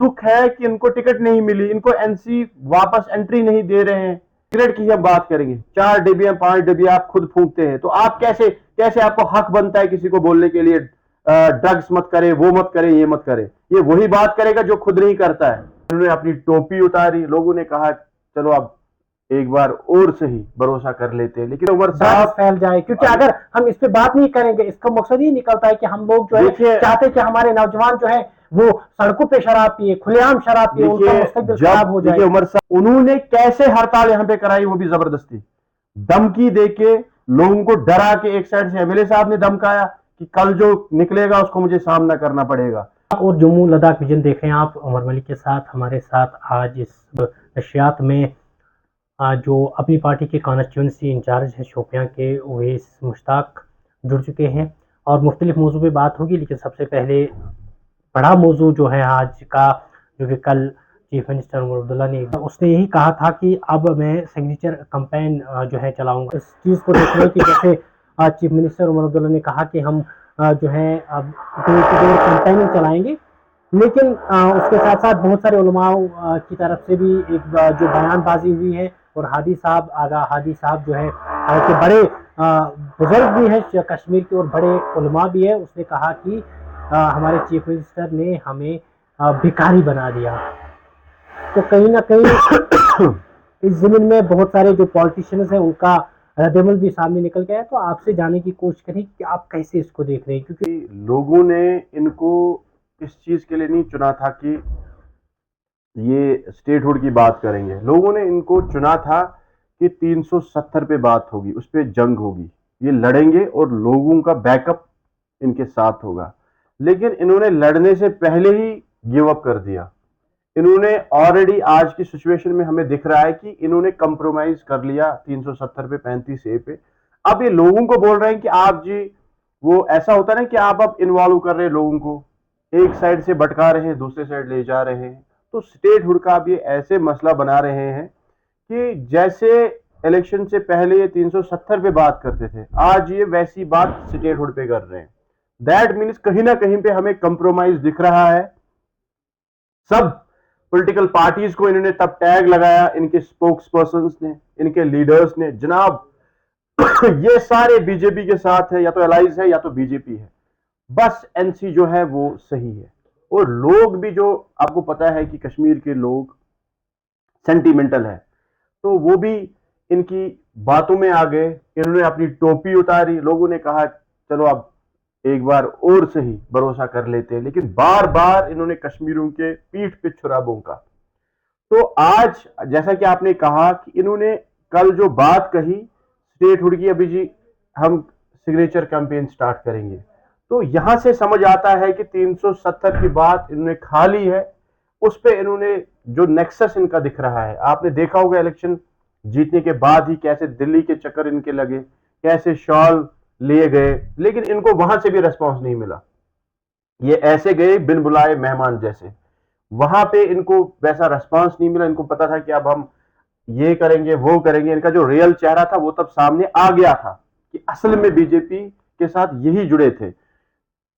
दुख है कि इनको टिकट नहीं मिली, इनको एनसी वापस एंट्री नहीं दे रहे हैं। सिगरेट की हम बात करेंगे, 4 डिबिया 5 डिबिया आप खुद फूंकते हैं, तो आप कैसे कैसे आपको हक बनता है किसी को बोलने के लिए ड्रग्स मत करे, वो मत करे, ये मत करे? ये वही बात करेगा जो खुद नहीं करता है। उन्होंने अपनी टोपी उतारी, लोगों ने कहा चलो अब एक बार और सही भरोसा कर लेते हैं, लेकिन उमर साहब फैल जाए, क्योंकि अगर हम इस पे बात नहीं करेंगे, इसका मकसद ही निकलता है कि हम लोग जो है चाहते हैं कि हमारे नौजवान जो है वो सड़कों पे शराब पिए, खुलेआम शराब पिए, उनका मुस्तकबिल खराब हो जाए। उमर साहब उन्होंने कैसे हड़ताल यहाँ पे कराई, वो भी जबरदस्ती धमकी देके, लोगों को डरा के। एक साइड से एमएलए साहब ने धमकाया कि कल जो निकलेगा उसको मुझे सामना करना पड़ेगा। और जम्मू लद्दाख विजन देख रहे हैं आप उमर मलिक के साथ, हमारे साथ आज इस नशियात में जो अपनी पार्टी के कॉन्स्टिट्यूंसी इंचार्ज हैं शोपियां के, उवैस मुश्ताक जुड़ चुके हैं और मुख्तलिफ मौजू पे बात होगी। लेकिन सबसे पहले बड़ा मौजू जो है आज का, जो कि कल चीफ मिनिस्टर उमर अब्दुल्ला ने, उसने यही कहा था कि अब मैं सिग्नेचर कैंपेन जो है चलाऊंगा। इस चीज़ को देख रहे हैं कि जैसे चीफ मिनिस्टर उमर अब्दुल्ला ने कहा कि हम जो है अब डोर टू डोर कैंपेनिंग चलाएंगे, लेकिन उसके साथ साथ बहुत सारे उलमाओं की तरफ से भी एक जो बयानबाजी हुई है। और हादी साहब जो है कि बड़े बुजुर्ग भी हैं कश्मीर के और बड़े उलमा भी है, उसने कहा कि हमारे चीफ मिनिस्टर ने हमें भिखारी बना दिया। तो कहीं ना कहीं इस जमीन में बहुत सारे जो पॉलिटिशियंस हैं उनका रद्दमल भी सामने निकल गया है। तो आपसे जानने की कोशिश करें कि आप कैसे इसको देख रहे हैं, क्योंकि लोगों ने इनको इस चीज के लिए नहीं चुना था कि ये स्टेटहुड की बात करेंगे। लोगों ने इनको चुना था कि 370 पे बात होगी, उस पर जंग होगी, ये लड़ेंगे और लोगों का बैकअप इनके साथ होगा। लेकिन इन्होंने लड़ने से पहले ही गिव अप कर दिया। इन्होंने ऑलरेडी आज की सिचुएशन में हमें दिख रहा है कि इन्होंने कंप्रोमाइज कर लिया 370 पे, 35A पे। अब ये लोगों को बोल रहे हैं कि आप जी, वो ऐसा होता है ना कि आप अब इन्वॉल्व कर रहे हैं लोगों को, एक साइड से भटका रहे हैं, दूसरे साइड ले जा रहे हैं। तो स्टेटहुड का आप ये ऐसे मसला बना रहे हैं कि जैसे इलेक्शन से पहले ये 370 पे बात करते थे, आज ये वैसी बात स्टेटहुड पे कर रहे हैं। दैट मीन्स कहीं ना कहीं पे हमें कंप्रोमाइज दिख रहा है। सब पॉलिटिकल पार्टीज को इन्होंने तब टैग लगाया, इनके स्पोक्स पर्सन ने, इनके लीडर्स ने, जनाब ये सारे बीजेपी के साथ है, या तो एलाइज है या तो बीजेपी है, बस एनसी जो है वो सही है। और लोग भी, जो आपको पता है कि कश्मीर के लोग सेंटिमेंटल है, तो वो भी इनकी बातों में आ गए। इन्होंने अपनी टोपी उतारी, लोगों ने कहा चलो अब एक बार और सही भरोसा कर लेते हैं, लेकिन बार बार इन्होंने कश्मीरियों के पीठ पे छुरा भोंका। तो आज जैसा कि आपने कहा कि इन्होंने कल जो बात कही स्टेटहुड की, अभी जी हम सिग्नेचर कैंपेन स्टार्ट करेंगे, तो यहां से समझ आता है कि 370 की बात इन्होंने खा ली है। उस पे इन्होंने जो नेक्सस इनका दिख रहा है, आपने देखा होगा इलेक्शन जीतने के बाद ही कैसे दिल्ली के चक्कर इनके लगे, कैसे शॉल लिए गए, लेकिन इनको वहां से भी रेस्पॉन्स नहीं मिला। ये ऐसे गए बिन बुलाए मेहमान जैसे, वहां पे इनको वैसा रेस्पॉन्स नहीं मिला। इनको पता था कि अब हम ये करेंगे वो करेंगे, इनका जो रियल चेहरा था वो तब सामने आ गया था कि असल में बीजेपी के साथ यही जुड़े थे।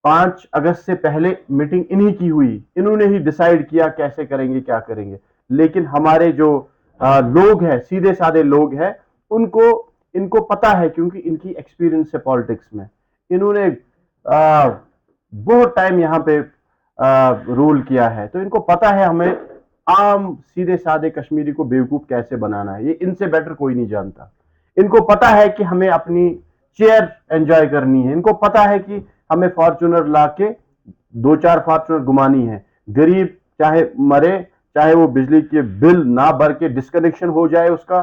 5 अगस्त से पहले मीटिंग इन्हीं की हुई, इन्होंने ही डिसाइड किया कैसे करेंगे क्या करेंगे। लेकिन हमारे जो लोग हैं, सीधे साधे लोग हैं, उनको इनको पता है, क्योंकि इनकी एक्सपीरियंस है पॉलिटिक्स में। इन्होंने बहुत टाइम यहाँ पे रूल किया है, तो इनको पता है हमें आम सीधे साधे कश्मीरी को बेवकूफ कैसे बनाना है। ये इनसे बेटर कोई नहीं जानता। इनको पता है कि हमें अपनी चेयर एंजॉय करनी है, इनको पता है कि हमें फॉर्चूनर लाके 2-4 फॉर्चूनर घुमानी है। गरीब चाहे मरे, चाहे वो बिजली के बिल ना भर के डिस्कनेक्शन हो जाए, उसका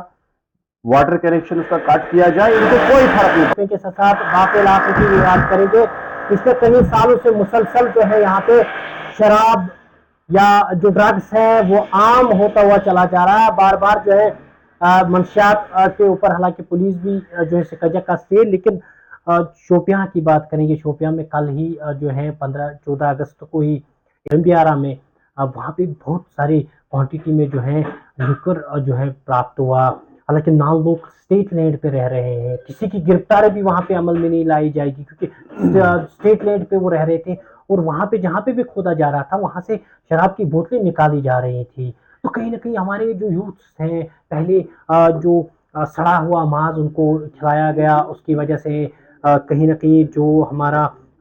वाटर कनेक्शन उसका काट किया जाए, इनको कोई फर्क नहीं। के साथ बाकी इलाके की भी बात करेंगे। पिछले कई सालों से मुसलसल जो है यहाँ पे शराब या जो ड्रग्स है वो आम होता हुआ चला जा रहा है। बार बार जो है मंशियात के ऊपर हालांकि पुलिस भी जो है शिकंजा कसती है, लेकिन शोपियां की बात करेंगे। शोपियां में कल ही जो है 14 अगस्त को ही एमबीआरा में वहाँ पे बहुत सारी क्वांटिटी में जो है लिकर जो है प्राप्त हुआ। हालांकि 9 लोग स्टेट लैंड पे रह रहे हैं, किसी की गिरफ्तारी भी वहां पे अमल में नहीं लाई जाएगी, क्योंकि स्टेट लैंड पे वो रह रहे थे। और वहां पे जहाँ पे भी खोदा जा रहा था वहां से शराब की बोतलें निकाली जा रही थी। तो कहीं ना कहीं हमारे जो यूथ्स हैं पहले जो सड़ा हुआ मांस उनको खिलाया गया, उसकी वजह से कहीं ना कहीं जो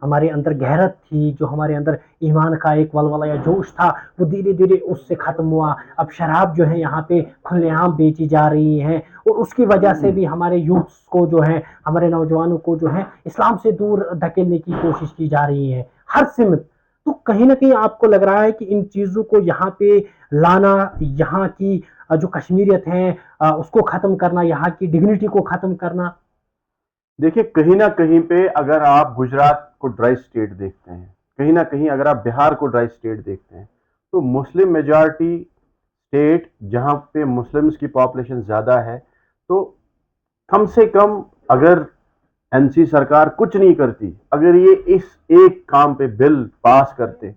हमारे अंदर गहरत थी, जो हमारे अंदर ईमान का एक वलवला या जोश था, वो धीरे धीरे उससे खत्म हुआ। अब शराब जो है यहाँ पे खुलेआम बेची जा रही है और उसकी वजह से भी हमारे यूथ्स को जो है, हमारे नौजवानों को जो है इस्लाम से दूर धकेलने की कोशिश की जा रही है हर सिमत। तो कहीं ना कहीं आपको लग रहा है कि इन चीजों को यहाँ पे लाना, यहाँ की जो कश्मीरियत है उसको खत्म करना, यहाँ की डिग्निटी को खत्म करना। देखिए, कहीं ना कहीं पे अगर आप गुजरात को ड्राई स्टेट देखते हैं, कहीं ना कहीं अगर आप बिहार को ड्राई स्टेट देखते हैं, तो मुस्लिम मेजॉरिटी स्टेट जहां पे मुस्लिम्स की पॉपुलेशन ज़्यादा है, तो कम से कम अगर एनसी सरकार कुछ नहीं करती, अगर ये इस एक काम पे बिल पास करते,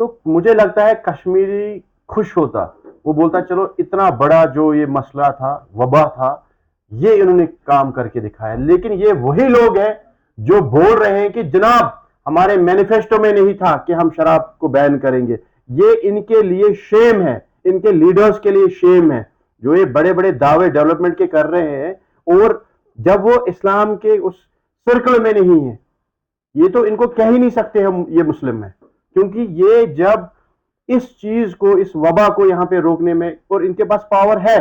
तो मुझे लगता है कश्मीरी खुश होता। वो बोलता चलो इतना बड़ा जो ये मसला था, वबा था, ये इन्होंने काम करके दिखाया। लेकिन ये वही लोग हैं जो बोल रहे हैं कि जनाब हमारे मैनिफेस्टो में नहीं था कि हम शराब को बैन करेंगे। ये इनके लिए शेम है, इनके लीडर्स के लिए शेम है जो ये बड़े बड़े दावे डेवलपमेंट के कर रहे हैं, और जब वो इस्लाम के उस सर्कल में नहीं है, ये तो इनको कह ही नहीं सकते हम ये मुस्लिम है, क्योंकि ये जब इस चीज को, इस वबा को यहां पे रोकने में, और इनके पास पावर है,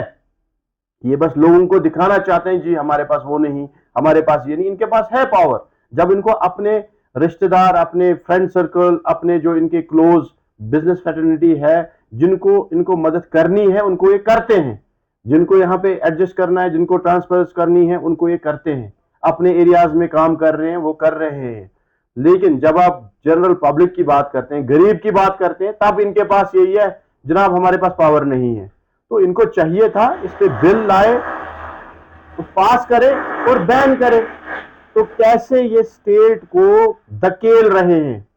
ये बस लोगों को दिखाना चाहते हैं जी हमारे पास वो नहीं, हमारे पास ये नहीं। इनके पास है पावर। जब इनको अपने रिश्तेदार, अपने फ्रेंड सर्कल, अपने जो इनके क्लोज बिजनेस फ्रेटर्निटी है, जिनको इनको मदद करनी है उनको ये करते हैं, जिनको यहाँ पे एडजस्ट करना है, जिनको ट्रांसफर करनी है उनको ये करते हैं, अपने एरियाज में काम कर रहे हैं वो कर रहे हैं। लेकिन जब आप जनरल पब्लिक की बात करते हैं, गरीब की बात करते हैं, तब इनके पास यही है, जनाब हमारे पास पावर नहीं है। तो इनको चाहिए था इस पे बिल लाए, तो पास करे और बैन करे। तो कैसे ये स्टेट को धकेल रहे हैं,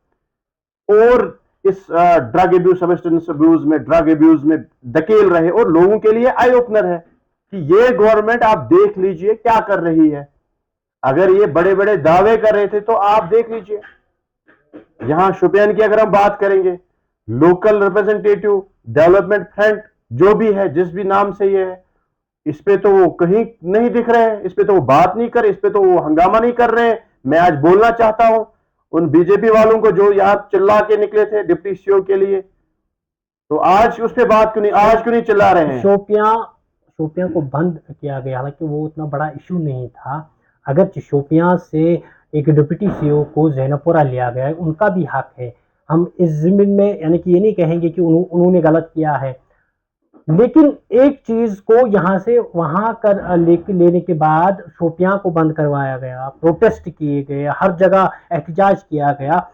और इस ड्रग एब्यूज, सब्सटेंस अब्यूज में, ड्रग एब्यूज में धकेल रहे हैं, और लोगों के लिए आई ओपनर है कि ये गवर्नमेंट आप देख लीजिए क्या कर रही है। अगर ये बड़े बड़े दावे कर रहे थे तो आप देख लीजिए, यहां शुपियान की अगर हम बात करेंगे, लोकल रिप्रेजेंटेटिव डेवलपमेंट फ्रंट जो भी है, जिस भी नाम से ये है, इस पे तो वो कहीं नहीं दिख रहे हैं, इस पे तो वो बात नहीं कर, इस पे तो वो हंगामा नहीं कर रहे हैं। मैं आज बोलना चाहता हूं उन बीजेपी वालों को जो यहां चिल्ला के निकले थे डिप्टी सीओ के लिए, तो आज उस पे बात क्यों नहीं, आज क्यों नहीं चिल्ला रहे हैं। शोपियां को बंद किया गया, हालांकि वो उतना बड़ा इशू नहीं था। अगर शोपियां से एक डिप्टी सीओ को जैनपुरा लिया गया है, उनका भी हक है। हम इस जमीन में यानी कि ये नहीं कहेंगे कि उन्होंने गलत किया है, लेकिन एक चीज को यहां से वहां कर लेने के बाद शोपियां को बंद करवाया गया, प्रोटेस्ट किए गए, हर जगह एहतजाज किया गया।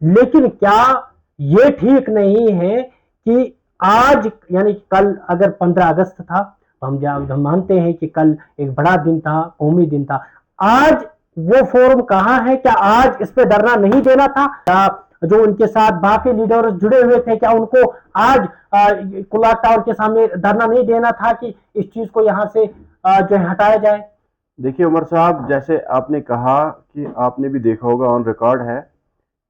लेकिन क्या ये ठीक नहीं है कि आज यानी कल अगर 15 अगस्त था, हम मानते हैं कि कल एक बड़ा दिन था, कौमी दिन था, आज वो फोरम कहाँ है? क्या आज इस पे धरना नहीं देना था? जो उनके साथ बाकी लीडर जुड़े हुए थे, क्या उनको आज कुलाट टावर के सामने धरना नहीं देना था कि इस चीज को यहाँ से जो है हटाया जाए? देखिए उमर साहब, जैसे आपने कहा कि आपने भी देखा होगा, ऑन रिकॉर्ड है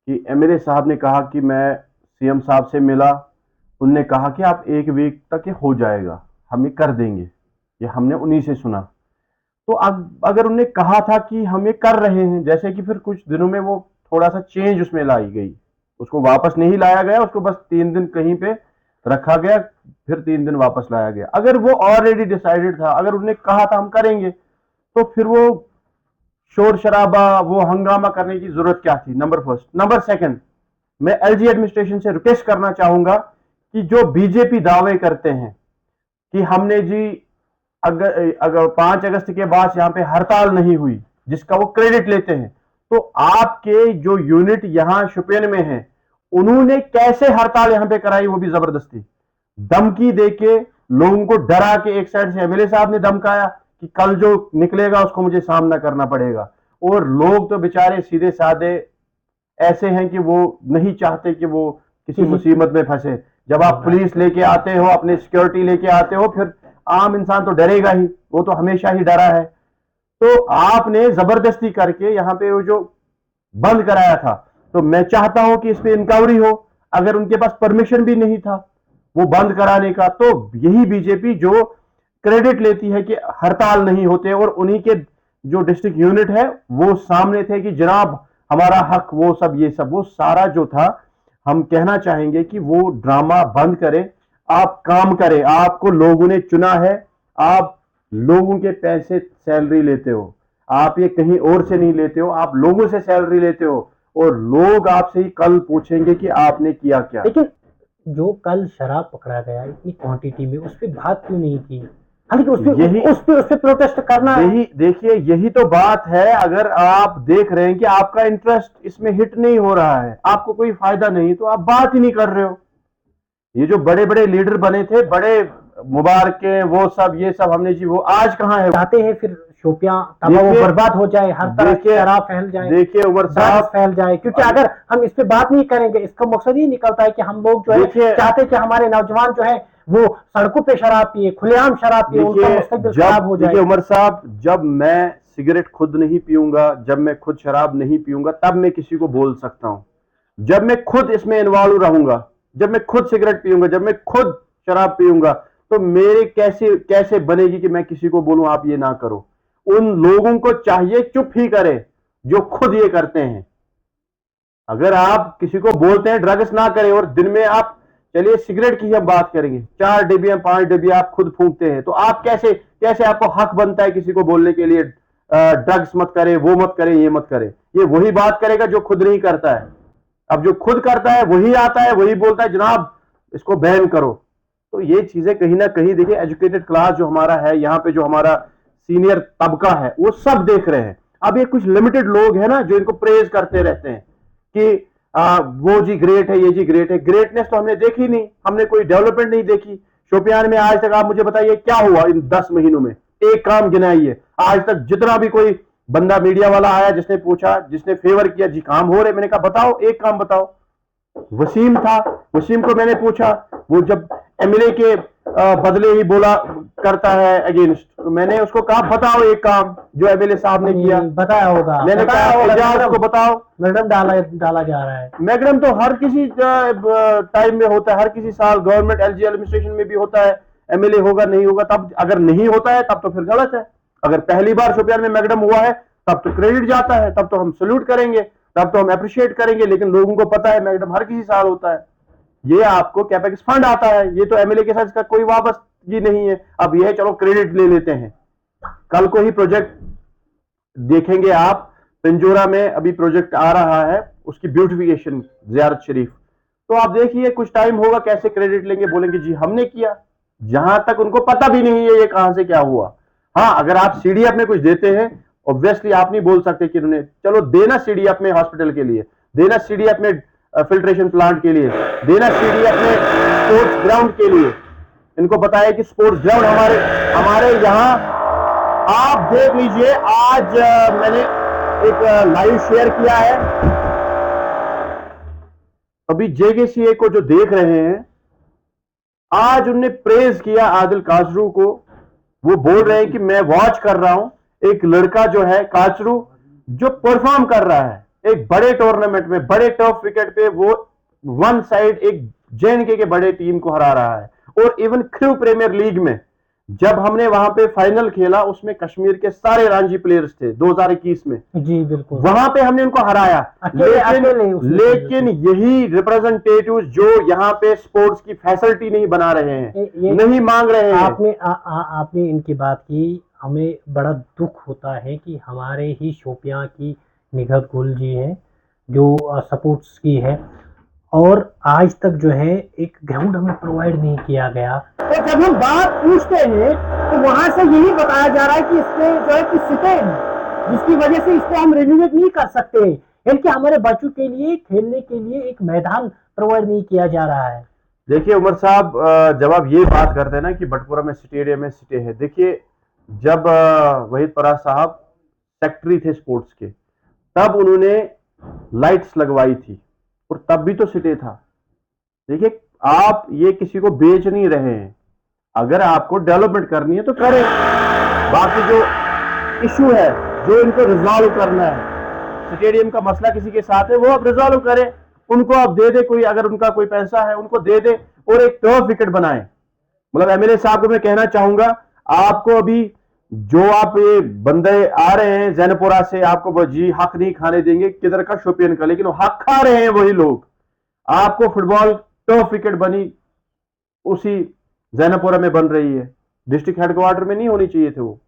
कि एमएलए साहब ने कहा कि मैं सीएम साहब से मिला, उनने कहा कि आप 1 वीक तक ये हो जाएगा, हम ये कर देंगे। ये हमने उन्हीं से सुना। तो अब अगर उनने कहा था कि हम ये कर रहे हैं, जैसे कि फिर कुछ दिनों में वो थोड़ा सा चेंज उसमें लाई गई, उसको वापस नहीं लाया गया, उसको बस 3 दिन कहीं पे रखा गया, फिर 3 दिन वापस लाया गया। अगर वो ऑलरेडी डिसाइडेड था, अगर उन्होंने कहा था हम करेंगे, तो फिर वो शोर शराबा, वो हंगामा करने की जरूरत क्या थी? Number first. नंबर सेकंड, मैं एलजी एडमिनिस्ट्रेशन से रिक्वेस्ट करना चाहूंगा कि जो बीजेपी दावे करते हैं कि हमने जी अगर 5 अगस्त के बाद यहां पे हड़ताल नहीं हुई, जिसका वो क्रेडिट लेते हैं, तो आपके जो यूनिट यहां शुपियन में है, उन्होंने कैसे हड़ताल यहां पे कराई, वो भी जबरदस्ती धमकी देके, लोगों को डरा के। एक साइड से एमएलए साहब ने धमकाया कि कल जो निकलेगा उसको मुझे सामना करना पड़ेगा, और लोग तो बेचारे सीधे साधे ऐसे हैं कि वो नहीं चाहते कि वो किसी मुसीबत में फंसे। जब आप पुलिस लेके आते हो, अपने सिक्योरिटी लेके आते हो, फिर आम इंसान तो डरेगा ही, वो तो हमेशा ही डरा है। तो आपने जबरदस्ती करके यहाँ पे वो जो बंद कराया था, तो मैं चाहता हूं कि इस पे इंक्वायरी हो। अगर उनके पास परमिशन भी नहीं था वो बंद कराने का, तो यही बीजेपी जो क्रेडिट लेती है कि हड़ताल नहीं होते, और उन्हीं के जो डिस्ट्रिक्ट यूनिट है वो सामने थे कि जनाब हमारा हक, वो सब ये सब वो सारा जो था। हम कहना चाहेंगे कि वो ड्रामा बंद करें, आप काम करें। आपको लोगों ने चुना है, आप लोगों के पैसे सैलरी लेते हो, आप ये कहीं और से नहीं लेते हो, आप लोगों से सैलरी लेते हो, और लोग आपसे ही कल पूछेंगे कि आपने किया क्या। लेकिन जो कल शराब पकड़ा गया इतनी क्वांटिटी में, उस पर बात क्यों नहीं की? हालांकि उस पे प्रोटेस्ट करना यही देखिए, यही तो बात है। अगर आप देख रहे हैं कि आपका इंटरेस्ट इसमें हिट नहीं हो रहा है, आपको कोई फायदा नहीं, तो आप बात ही नहीं कर रहे हो। ये जो बड़े बड़े लीडर बने थे, बड़े मुबारक के वो सब ये सब हमने जी, वो आज कहाँ है? चाहते हैं फिर शोपियां तबाह वो बर्बाद हो जाए, हर तरफ शराब फैल जाए, देखिए उमर साहब फैल जाए। क्योंकि अगर हम इस पे बात नहीं करेंगे, इसका मकसद ही निकलता है कि हम लोग जो है चाहते कि हमारे नौजवान जो है वो सड़कों पे शराब पिए, खुलेआम शराब पिए, उनका मुस्तकबिल खराब हो जाए। उमर साहब, जब मैं सिगरेट खुद नहीं पीऊंगा, जब मैं खुद शराब नहीं पीऊंगा, तब मैं किसी को बोल सकता हूं। जब मैं खुद इसमें इन्वॉल्व रहूंगा, जब मैं खुद सिगरेट पीऊंगा, जब मैं खुद शराब पीऊंगा, तो मेरे कैसे कैसे बनेगी कि मैं किसी को बोलूं आप ये ना करो। उन लोगों को चाहिए चुप ही करे जो खुद ये करते हैं। अगर आप किसी को बोलते हैं ड्रग्स ना करें, और दिन में आप, चलिए सिगरेट की हम बात करेंगे, 4 डिबिया 5 डिबिया आप खुद फूंकते हैं, तो आप कैसे कैसे आपको हक बनता है किसी को बोलने के लिए ड्रग्स मत करें, वो मत करें, ये मत करें? ये वही बात करेगा जो खुद नहीं करता है। अब जो खुद करता है वही आता है, वही बोलता है जनाब इसको बैन करो। तो ये चीजें कहीं ना कहीं देखिए, एजुकेटेड क्लास जो हमारा है यहाँ पे, जो हमारा सीनियर तबका है, वो सब देख रहे हैं। अब ये कुछ लिमिटेड लोग हैं ना जो इनको प्रेज करते रहते हैं कि वो जी ग्रेट है, ये जी ग्रेट है। ग्रेटनेस तो हमने देखी नहीं, हमने कोई डेवलपमेंट नहीं देखी। शोपियान में आज तक आप मुझे बताइए क्या हुआ इन 10 महीनों में? एक काम गिनाइए आज तक। जितना भी कोई बंदा मीडिया वाला आया जिसने पूछा, जिसने फेवर किया, जी काम हो रहे, मैंने कहा बताओ एक काम बताओ। वसीम था, वसीम को मैंने पूछा, वो जब एमएलए के बदले ही बोला करता है अगेंस्ट, तो मैंने उसको कहा बताओ एक काम जो एमएलए साहब ने किया। बताया होगा, मैंने कहा उसको बताओ। मैडम डाला जा रहा है। मैग्डम तो हर किसी टाइम में होता है, हर किसी साल गवर्नमेंट एलजी एडमिनिस्ट्रेशन में भी होता है। एमएलए होगा नहीं होगा तब, अगर नहीं होता है तब तो फिर गलत है। अगर पहली बार शोपियान में मैग्डम हुआ है तब तो क्रेडिट जाता है, तब तो हम सल्यूट करेंगे, तब तो हम अप्रिशिएट करेंगे। लेकिन लोगों को पता है मैग्डम हर किसी साल होता है। ये आपको कैपेक्स फंड आता है, ये तो एमएलए के साथ इसका कोई वाबस्तगी नहीं है। अब ये चलो क्रेडिट ले लेते हैं। कल को ही प्रोजेक्ट देखेंगे आप, पिंजोरा में अभी प्रोजेक्ट आ रहा है, उसकी ब्यूटिफिकेशन ज़ियारत शरीफ, तो आप देखिए कुछ टाइम होगा कैसे क्रेडिट लेंगे, बोलेंगे जी हमने किया, जहां तक उनको पता भी नहीं है ये कहां से क्या हुआ। हाँ, अगर आप सीडीएफ में कुछ देते हैं, ऑब्वियसली आप नहीं बोल सकते कि उन्होंने, चलो देना सीडीएफ में हॉस्पिटल के लिए, देना सीडीएफ में फिल्ट्रेशन प्लांट के लिए, देना सीडीएफ में स्पोर्ट्स ग्राउंड के लिए। इनको बताया कि स्पोर्ट्स ग्राउंड हमारे यहाँ आप देख लीजिए। आज मैंने एक लाइव शेयर किया है, अभी जेकेसीए को जो देख रहे हैं, आज उनने प्रेज किया आदिल काचरू को। वो बोल रहे हैं कि मैं वॉच कर रहा हूं, एक लड़का जो है काचरू जो परफॉर्म कर रहा है एक बड़े टूर्नामेंट में, बड़े टफ विकेट पे, वो वन साइड एक जेएनके के बड़े टीम को हरा रहा है। और इवन क्रू प्रीमियर लीग में जब हमने वहां पे फाइनल खेला, उसमें कश्मीर के सारे रणजी प्लेयर्स थे 2021 में, जी बिल्कुल, वहां पे हमने उनको हराया। लेकिन यही रिप्रेजेंटेटिव जो यहाँ पे स्पोर्ट्स की फैसिलिटी नहीं बना रहे हैं, नहीं मांग रहे हैं। आपने इनकी बात की, हमें बड़ा दुख होता है कि हमारे ही शोपियां की निगहत गुल जी हैं जो सपोर्ट्स की है, और आज तक जो है एक ग्राउंड हमें प्रोवाइड नहीं किया गया। तो जब हम बात पूछते हैं तो वहां से यही बताया जा रहा है कि इसमें जो है कि सीटें, जिसकी वजह से इसको हम रेनोवेट नहीं कर सकते, यानी कि हमारे बच्चों के लिए खेलने के लिए एक मैदान प्रोवाइड नहीं किया जा रहा है। देखिए उमर साहब, जब आप ये बात करते हैं ना कि बटपुरा में स्टेडियम है, सिटे है, देखिए जब वहीद पराज साहब सेक्रेटरी थे स्पोर्ट्स के, तब उन्होंने लाइट्स लगवाई थी, और तब भी तो सिटे था। देखिए आप ये किसी को बेच नहीं रहे हैं, अगर आपको डेवलपमेंट करनी है तो करें। बाकी जो इशू है, जो इनको रिजॉल्व करना है, स्टेडियम का मसला किसी के साथ है, वो आप रिजॉल्व करें, उनको आप दे दे कोई, अगर उनका कोई पैसा है उनको दे दे, और एक टर्फ विकेट बनाएं। मतलब एमएलए साहब को मैं कहना चाहूंगा, आपको अभी जो आप ये बंदे आ रहे हैं जैनपुरा से, आपको जी हक नहीं खाने देंगे किधर का, शोपियन का, लेकिन वो हक खा रहे हैं वही लोग। आपको फुटबॉल टर्फ विकेट बनी उसी जैनपुरा में बन रही है, डिस्ट्रिक्ट हेडक्वार्टर में नहीं होनी चाहिए थे वो।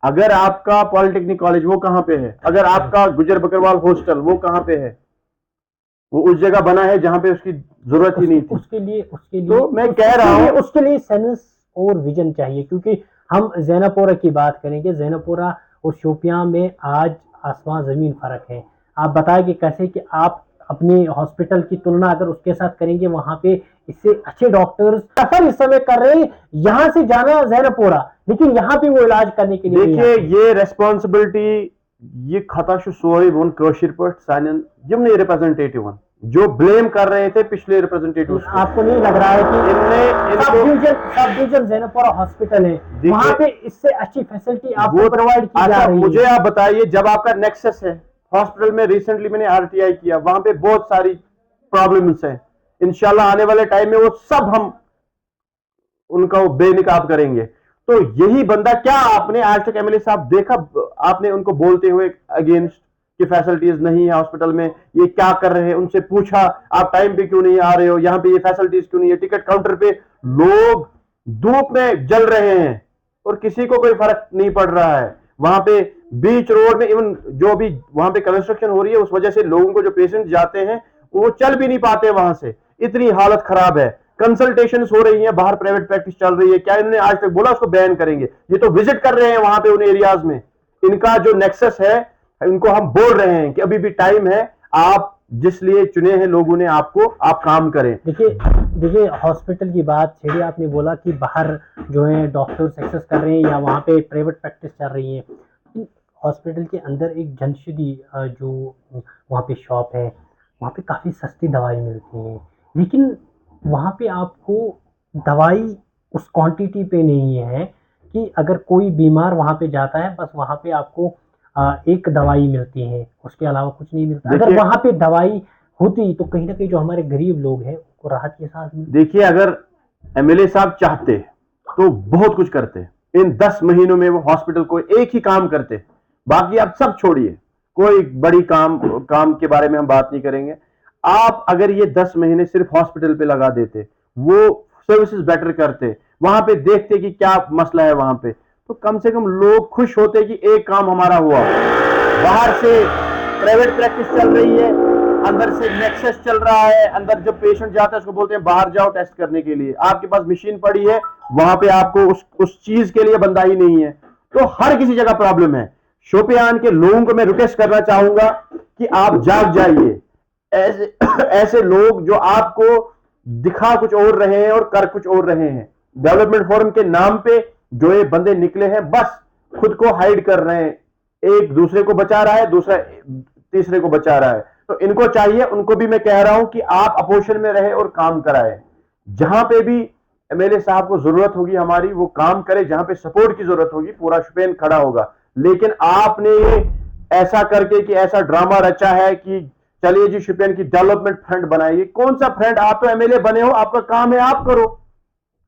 अगर आपका पॉलिटेक्निक कॉलेज वो कहां पे है, अगर आपका गुजर बकरवाल हॉस्टल वो कहां पे है, वो उस जगह बना है जहां पे उसकी जरूरत ही नहीं थी। उसके लिए तो मैं कह रहा हूं उसके लिए सेंस और विजन चाहिए, क्योंकि हम जैनापोरा की बात करेंगे, जैनापोरा और शोपियां में आज आसमान जमीन फर्क है। आप बताएंगे कैसे कि आप अपने हॉस्पिटल की तुलना अगर उसके साथ करेंगे, वहां पे इससे अच्छे डॉक्टर्स सफर इस समय कर रहे हैं यहाँ से जाना जैनापोरा, लेकिन यहाँ पे वो इलाज करने के लिए देखिए ये रेस्पॉन्सिबिलिटी ये खता सोई वन कशिर पर सानन यमने रिप्रेजेंटेटिव जो ब्लेम कर रहे थे पिछले रिप्रेजेंटेटिव। आपको नहीं लग रहा है कि सब डिवीजन जैनापोरा हॉस्पिटल है, वहां पे इससे अच्छी फैसिलिटी आपको प्रोवाइड की जा रही है? मुझे आप बताइए, जब आपका नेक्सस है हॉस्पिटल में, रिसेंटली मैंने आरटीआई किया, वहां पे बहुत सारी प्रॉब्लम्स हैं, इंशाल्लाह आने वाले टाइम में वो सब हम उनका बेनिकाब करेंगे। तो यही बंदा, क्या आपने आज तक एमएलए साहब देखा आपने उनको बोलते हुए अगेंस्ट कि फैसिलिटीज नहीं है हॉस्पिटल में, ये क्या कर रहे हैं? उनसे पूछा आप टाइम पे क्यों नहीं आ रहे हो, यहाँ पे ये फैसिलिटीज क्यों नहीं है? टिकट काउंटर पे लोग धूप में जल रहे हैं और किसी को कोई फर्क नहीं पड़ रहा है। वहां पे बीच रोड में इवन जो भी वहां पे कंस्ट्रक्शन हो रही है, उस वजह से लोगों को जो पेशेंट जाते हैं वो चल भी नहीं पाते, वहां से इतनी हालत खराब है। कंसल्टेशन हो रही है, बाहर प्राइवेट प्रैक्टिस चल रही है, क्या इन्होंने आज तक बोला उसको बैन करेंगे? ये तो विजिट कर रहे हैं वहां पे उन एरियाज में। इनका जो नेक्सस है, इनको हम बोल रहे हैं कि अभी भी टाइम है, आप जिस लिए चुने हैं लोगों ने आपको, आप काम करें। देखिए हॉस्पिटल की बात छेड़ी, आपने बोला कि बाहर जो है डॉक्टर्स एक्सेस कर रहे हैं या वहाँ पे प्राइवेट प्रैक्टिस चल रही है। हॉस्पिटल के अंदर एक जनशुद्धि जो वहाँ पे शॉप है, वहाँ पे काफ़ी सस्ती दवाई मिलती है, लेकिन वहाँ पे आपको दवाई उस क्वांटिटी पे नहीं है कि अगर कोई बीमार वहाँ पे जाता है, बस वहाँ पे आपको एक दवाई मिलती है, उसके अलावा कुछ नहीं मिलता। अगर वहाँ पे दवाई होती तो कहीं ना कहीं जो हमारे गरीब लोग हैं उनको राहत के साथ मिलती। देखिए अगर एमएलए साहब चाहते तो बहुत कुछ करते, इन 10 महीनों में वो हॉस्पिटल को एक ही काम करते, बाकी आप सब छोड़िए, कोई बड़ी काम के बारे में हम बात नहीं करेंगे। आप अगर ये 10 महीने सिर्फ हॉस्पिटल पे लगा देते, वो सर्विसेज बेटर करते, वहां पे देखते कि क्या मसला है वहां पे, तो कम से कम लोग खुश होते कि एक काम हमारा हुआ। बाहर से प्राइवेट प्रैक्टिस चल रही है, अंदर से नेक्सस चल रहा है, अंदर जो पेशेंट जाता है उसको बोलते हैं बाहर जाओ टेस्ट करने के लिए, आपके पास मशीन पड़ी है, वहां पे आपको उस चीज के लिए बंदा ही नहीं है। तो हर किसी जगह प्रॉब्लम है। शोपियान के लोगों को मैं रिक्वेस्ट करना चाहूंगा कि आप जाग जाइए। ऐसे लोग जो आपको दिखा कुछ और रहे हैं और कर कुछ और रहे हैं, डेवलपमेंट फोरम के नाम पे जो ये बंदे निकले हैं, बस खुद को हाइड कर रहे हैं, एक दूसरे को बचा रहा है, दूसरा तीसरे को बचा रहा है। तो इनको चाहिए, उनको भी मैं कह रहा हूं कि आप अपोजिशन में रहे और काम कराए। जहां पे भी एमएलए साहब को जरूरत होगी हमारी, वो काम करे, जहां पे सपोर्ट की जरूरत होगी पूरा शुपेन खड़ा होगा। लेकिन आपने ये ऐसा करके कि ऐसा ड्रामा रचा है कि चलिए जी शुपियन की डेवलपमेंट फ्रंट बनाइए। कौन सा फ्रंट? आप तो एमएलए बने हो, आपका काम है, आप करो,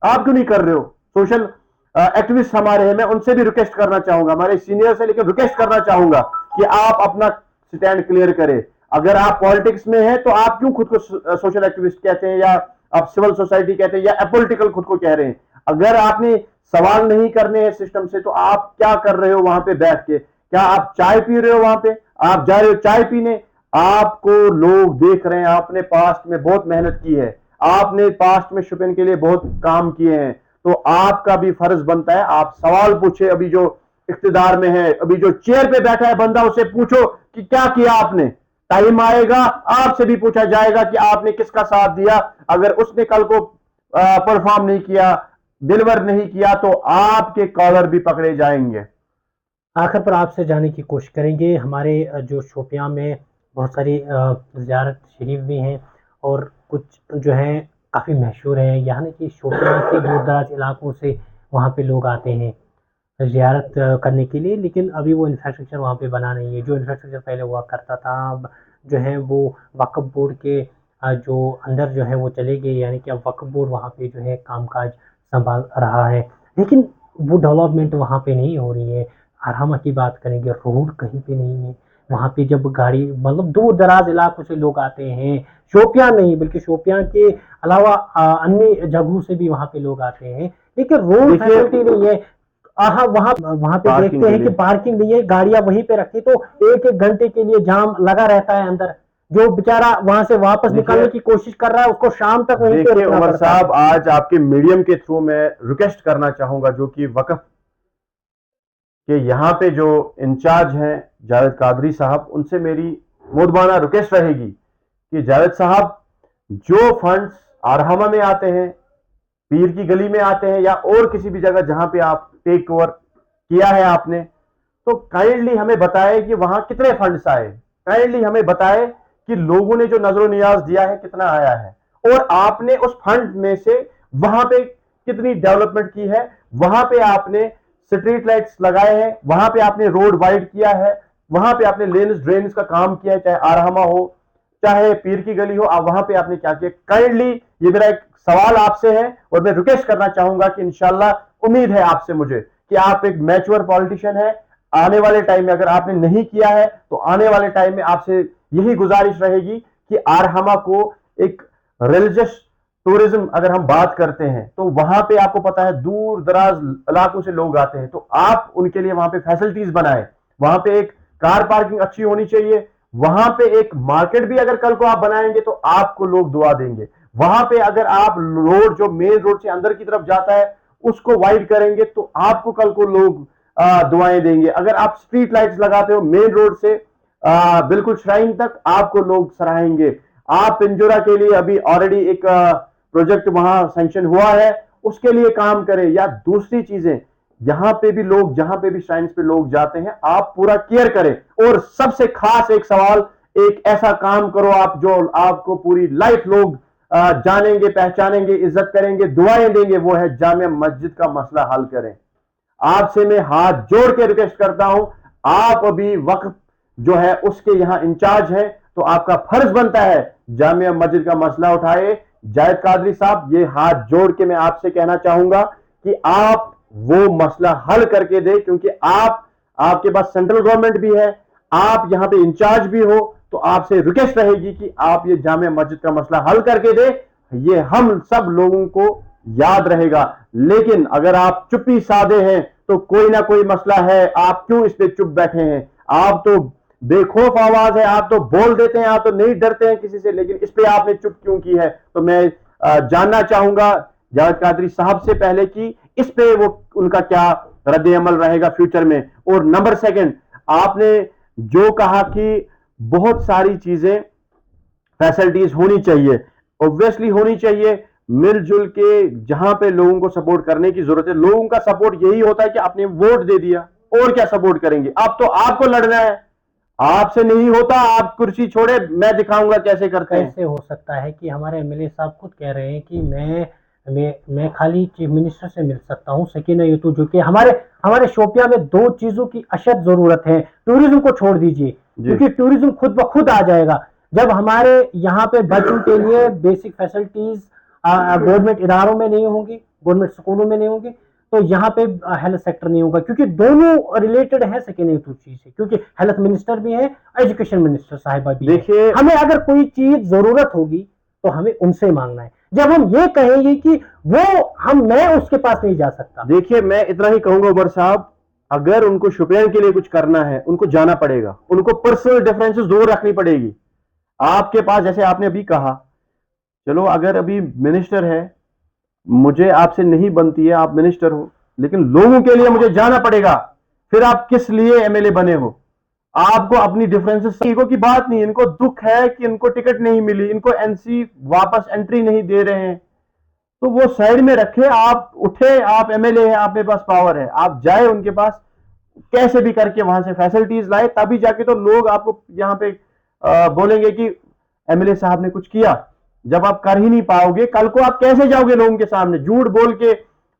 आप क्यों नहीं कर रहे हो? सोशल एक्टिविस्ट हमारे हैं, मैं उनसे भी रिक्वेस्ट करना चाहूंगा, हमारे सीनियर से, लेकिन रिक्वेस्ट करना चाहूंगा कि आप अपना स्टैंड क्लियर करें। अगर आप पॉलिटिक्स में हैं तो आप क्यों खुद को सोशल एक्टिविस्ट कहते हैं, या आप सिविल सोसाइटी कहते हैं, या अपोलिटिकल खुद को कह रहे हैं? अगर आपने सवाल नहीं करने हैं सिस्टम से, तो आप क्या कर रहे हो वहां पे बैठ के? क्या आप चाय पी रहे हो वहां पे? आप जा रहे हो चाय पीने, आपको लोग देख रहे हैं, आपने पास्ट में बहुत मेहनत की है, आपने पास्ट में शुपियन के लिए बहुत काम किए हैं, तो आपका भी फर्ज बनता है आप सवाल पूछे। अभी जो इख्तिदार में है, अभी जो चेयर पे बैठा है बंदा, उसे पूछो कि क्या किया आपने। टाइम आएगा आपसे भी पूछा जाएगा कि आपने किसका साथ दिया। अगर उसने कल को परफॉर्म नहीं किया, डिलीवर नहीं किया, तो आपके कॉलर भी पकड़े जाएंगे। आखिर पर आपसे जाने की कोशिश करेंगे। हमारे जो शोपियां में बहुत सारी ज़ियारत शरीफ भी हैं और कुछ जो हैं काफ़ी मशहूर हैं, यानी कि शोपियां के दूर दराज इलाकों से वहाँ पे लोग आते हैं। ज़ियारत करने के लिए, लेकिन अभी वो इंफ्रास्ट्रक्चर वहाँ पे बना नहीं है। जो इंफ्रास्ट्रक्चर पहले हुआ करता था, अब जो है वो वक्फ बोर्ड के जो अंदर जो है वो चले गए, यानी कि अब वक्फ बोर्ड वहाँ पे जो है कामकाज संभाल रहा है, लेकिन वो डेवलपमेंट वहाँ पे नहीं हो रही है। अरहमा की बात करेंगे, रोड कहीं पे नहीं है। वहाँ पे जब गाड़ी, मतलब दूर दराज इलाकों से लोग आते हैं, शोपियां नहीं बल्कि शोपियां के अलावा अन्य जगहों से भी वहाँ पे लोग आते हैं, लेकिन रोड देखिए फैसिलिटी नहीं है। हाँ, वहाँ वहाँ पे पार्किंग देखते के हैं कि लिए, पार्किंग नहीं है, गाड़ियां वहीं पे रखी, तो एक एक घंटे के लिए जाम लगा रहता है अंदर। जो बेचारा वहां से वापस देखिए निकलने की कोशिश कर रहा है, उसको शाम तक वहीं पे देखिए रुकना उमर पड़ता है। साहब, आज आपके मीडियम के थ्रू मैं रिक्वेस्ट करना चाहूंगा, जो कि वक्फ के यहाँ पे जो इंचार्ज हैं जावेद कादरी साहब, उनसे मेरी मुदबाना रिक्वेस्ट रहेगी कि जावेद साहब, जो फंड्स आरहमा में आते हैं, पीर की गली में आते हैं, या और किसी भी जगह जहां पे आप टेक ओवर किया है आपने, तो काइंडली हमें बताएं कि वहां कितने फंड्स आए। काइंडली हमें बताएं कि लोगों ने जो नजरो नियाज दिया है कितना आया है, और आपने उस फंड में से वहां पे कितनी डेवलपमेंट की है, वहां पे आपने स्ट्रीट लाइट्स लगाए हैं, वहां पे आपने रोड वाइड किया है, वहां पे आपने लेन्स ड्रेन्स का काम किया है, चाहे आरहमा हो चाहे पीर की गली हो, आप वहां पे आपने क्या किया। काइंडली ये मेरा एक सवाल आपसे है, और मैं रिक्वेस्ट करना चाहूंगा कि इंशाल्लाह उम्मीद है आपसे मुझे कि आप एक मैच्योर पॉलिटिशियन है। आने वाले टाइम में अगर आपने नहीं किया है तो आने वाले टाइम में आपसे यही गुजारिश रहेगी कि आरहमा को एक रिलीजियस टूरिज्म अगर हम बात करते हैं, तो वहां पे आपको पता है दूर दराज इलाकों से लोग आते हैं, तो आप उनके लिए वहां पे फैसिलिटीज बनाए। वहां पे एक कार पार्किंग अच्छी होनी चाहिए, वहां पे एक मार्केट भी अगर कल को आप बनाएंगे तो आपको लोग दुआ देंगे। वहां पे अगर आप रोड जो मेन रोड से अंदर की तरफ जाता है उसको वाइड करेंगे तो आपको कल को लोग दुआएं देंगे। अगर आप स्ट्रीट लाइट्स लगाते हो मेन रोड से बिल्कुल श्राइन तक, आपको लोग सराहेंगे। आप पिंजोरा के लिए अभी ऑलरेडी एक प्रोजेक्ट वहां सैंक्शन हुआ है, उसके लिए काम करें, या दूसरी चीजें यहां पे भी लोग, जहां पे भी श्राइन्स पे लोग जाते हैं, आप पूरा केयर करें। और सबसे खास एक सवाल, एक ऐसा काम करो आप जो आपको पूरी लाइफ लोग जानेंगे, पहचानेंगे, इज्जत करेंगे, दुआएं देंगे, वो है जामिया मस्जिद का मसला हल करें। आपसे मैं हाथ जोड़ के रिक्वेस्ट करता हूं, आप अभी वक्त जो है उसके यहां इंचार्ज है, तो आपका फर्ज बनता है जामिया मस्जिद का मसला उठाए। जायद कादरी साहब, ये हाथ जोड़ के मैं आपसे कहना चाहूंगा कि आप वो मसला हल करके दे, क्योंकि आपके पास सेंट्रल गवर्नमेंट भी है, आप यहां पे इंचार्ज भी हो, तो आपसे रिक्वेस्ट रहेगी कि आप ये जामिया मस्जिद का मसला हल करके दे। ये हम सब लोगों को याद रहेगा। लेकिन अगर आप चुप्पी साधे हैं तो कोई ना कोई मसला है, आप क्यों इस पे चुप बैठे हैं? आप तो बेखौफ आवाज है, आप तो बोल देते हैं, आप तो नहीं डरते हैं किसी से, लेकिन इस पे आपने चुप क्यों की है? तो मैं जानना चाहूंगा जावेद कादरी साहब से पहले कि इस पे वो उनका क्या रद्द अमल रहेगा फ्यूचर में। और नंबर सेकंड, आपने जो कहा कि बहुत सारी चीजें फैसिलिटीज होनी चाहिए, ऑब्वियसली होनी चाहिए, मिलजुल के जहां पे लोगों को सपोर्ट करने की जरूरत है। लोगों का सपोर्ट यही होता है कि आपने वोट दे दिया, और क्या सपोर्ट करेंगे? अब तो आपको लड़ना है, आपसे नहीं होता, आप कुर्सी छोड़े, मैं दिखाऊंगा कैसे करते हैं। कैसे हो सकता है कि हमारे एमएलए साहब खुद कह रहे हैं कि मैं खाली चीफ मिनिस्टर से मिल सकता हूँ, सकीना यूसुफ, जो कि हमारे हमारे शोपिया में दो चीजों की अशद जरूरत है। टूरिज्म को छोड़ दीजिए, जी क्योंकि टूरिज्म खुद ब खुद आ जाएगा जब हमारे यहाँ पे बच्चों के लिए बेसिक फैसिलिटीज गवर्नमेंट इदारों में नहीं होंगी, गवर्नमेंट स्कूलों में नहीं होंगी, तो यहाँ पे हेल्थ सेक्टर नहीं होगा, क्योंकि दोनों रिलेटेड है सकीना यूसुफ चीज से, क्योंकि हेल्थ मिनिस्टर भी है, एजुकेशन मिनिस्टर साहिबा भी है। देखिए हमें अगर कोई चीज जरूरत होगी तो हमें उनसे मांगना है। जब हम ये कहेंगे कि मैं उसके पास नहीं जा सकता। देखिए मैं इतना ही कहूंगा उमर साहब, अगर उनको शुपियान के लिए कुछ करना है, उनको जाना पड़ेगा, उनको पर्सनल डिफरेंसेस दूर रखनी पड़ेगी। आपके पास, जैसे आपने अभी कहा, चलो अगर अभी मिनिस्टर है, मुझे आपसे नहीं बनती है, आप मिनिस्टर हो, लेकिन लोगों के लिए मुझे जाना पड़ेगा। फिर आप किस लिए एमएलए बने हो? आपको अपनी डिफरेंसेस, ईगो की बात नहीं, इनको दुख है कि इनको टिकट नहीं मिली, इनको एनसी वापस एंट्री नहीं दे रहे हैं, तो वो साइड में रखे, आप उठे, आप एमएलए हैं, आपके पास पावर है, आप जाए उनके पास, कैसे भी करके वहां से फैसिलिटीज लाए, तभी जाके तो लोग आपको यहाँ पे बोलेंगे कि एमएलए साहब ने कुछ किया। जब आप कर ही नहीं पाओगे, कल को आप कैसे जाओगे लोगों के सामने? झूठ बोल के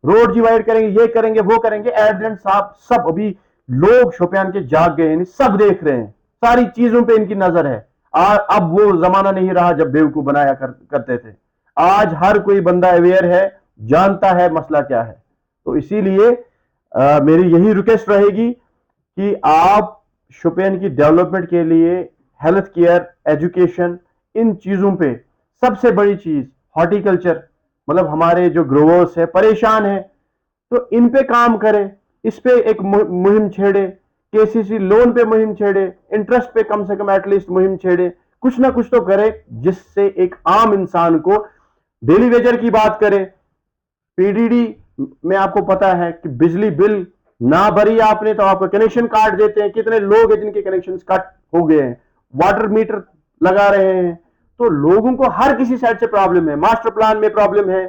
रोड डिवाइड करेंगे, ये करेंगे, वो करेंगे। एट द एंड साहब सब अभी लोग शोपियान के जाग गए हैं, सब देख रहे हैं, सारी चीजों पे इनकी नजर है। अब वो जमाना नहीं रहा जब बेवकूफ बनाया करते थे। आज हर कोई बंदा अवेयर है, जानता है मसला क्या है। तो इसीलिए मेरी यही रिक्वेस्ट रहेगी कि आप शोपियान की डेवलपमेंट के लिए हेल्थ केयर, एजुकेशन, इन चीजों पे, सबसे बड़ी चीज हॉर्टिकल्चर, मतलब हमारे जो ग्रोवर्स है परेशान है, तो इन पे काम करें, इस पे एक मुहिम छेड़े, केसीसी लोन पे मुहिम छेड़े, इंटरेस्ट पे कम से कम एटलीस्ट मुहिम छेड़े, कुछ ना कुछ तो करे जिससे एक आम इंसान को, डेली वेजर की बात करें, पीडीडी में आपको पता है कि बिजली बिल ना भरी आपने तो आपका कनेक्शन काट देते हैं। कितने लोग हैं जिनके कनेक्शन कट हो गए हैं, वाटर मीटर लगा रहे हैं। तो लोगों को हर किसी साइड से प्रॉब्लम है, मास्टर प्लान में प्रॉब्लम है।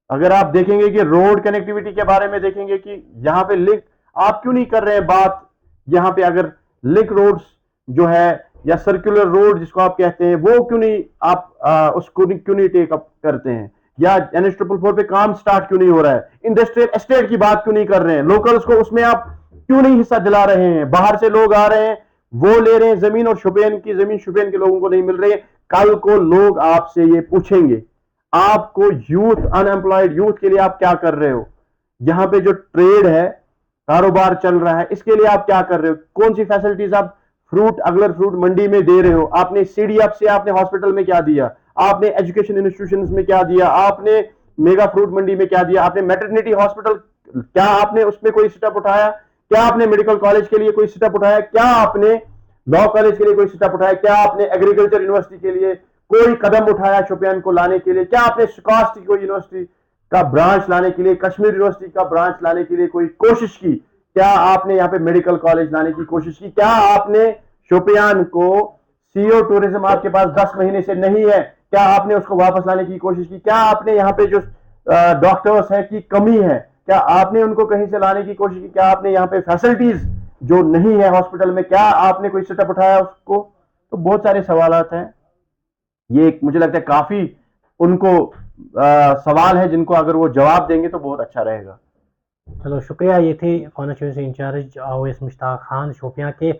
अगर आप देखेंगे कि रोड कनेक्टिविटी के बारे में देखेंगे कि यहां पे लिंक, आप क्यों नहीं कर रहे हैं बात, यहां पे अगर लिंक रोड्स जो है या सर्कुलर रोड जिसको आप कहते हैं, वो क्यों नहीं आप उसको क्यों नहीं टेक अप करते हैं, या NH444 पे काम स्टार्ट क्यों नहीं हो रहा है, इंडस्ट्रियल एस्टेट की बात क्यों नहीं कर रहे हैं, लोकल्स को उसमें आप क्यों नहीं हिस्सा दिला रहे हैं। बाहर से लोग आ रहे हैं, वो ले रहे हैं जमीन, और शुपियन की जमीन शुपियन के लोगों को नहीं मिल रही है। कल को लोग आपसे ये पूछेंगे, आपको यूथ, अनएम्प्लॉयड यूथ के लिए आप क्या कर रहे हो, यहां पे जो ट्रेड है, कारोबार चल रहा है, इसके लिए आप क्या कर रहे हो, कौन सी फैसिलिटीज आप फ्रूट, अगलर फ्रूट मंडी में दे रहे हो, आपने CDF से आपने हॉस्पिटल में क्या दिया, आपने एजुकेशन इंस्टीट्यूशन में क्या दिया, आपने मेगा फ्रूट मंडी में क्या दिया, आपने मैटरनिटी हॉस्पिटल, क्या आपने उसमें कोई स्टेप उठाया, क्या आपने मेडिकल कॉलेज के लिए कोई स्टेप उठाया, क्या आपने लॉ कॉलेज के लिए कोई स्टेप उठाया, क्या आपने एग्रीकल्चर यूनिवर्सिटी के लिए कोई कदम उठाया शोपियान को लाने के लिए, क्या आपने स्कॉस्ट को यूनिवर्सिटी का ब्रांच लाने के लिए, कश्मीर यूनिवर्सिटी का ब्रांच लाने के लिए कोई कोशिश की, क्या आपने यहाँ पे मेडिकल कॉलेज लाने की कोशिश की, क्या आपने शोपियान को, CO टूरिज्म आपके पास 10 महीने से नहीं है, क्या आपने उसको वापस लाने की कोशिश की, क्या आपने यहाँ पे जो डॉक्टर्स है की कमी है, क्या आपने उनको कहीं से लाने की कोशिश की, क्या आपने यहाँ पे फैसिलिटीज जो नहीं है हॉस्पिटल में, क्या आपने कोई स्टेप उठाया उसको। तो बहुत सारे सवालात हैं, ये मुझे लगता है काफी उनको सवाल है जिनको अगर वो जवाब देंगे तो बहुत अच्छा रहेगा। चलो शुक्रिया। ये थे कॉन्स्टिट्यूंसी इंचार्ज अवैस मुश्ताक खान शोपियां के।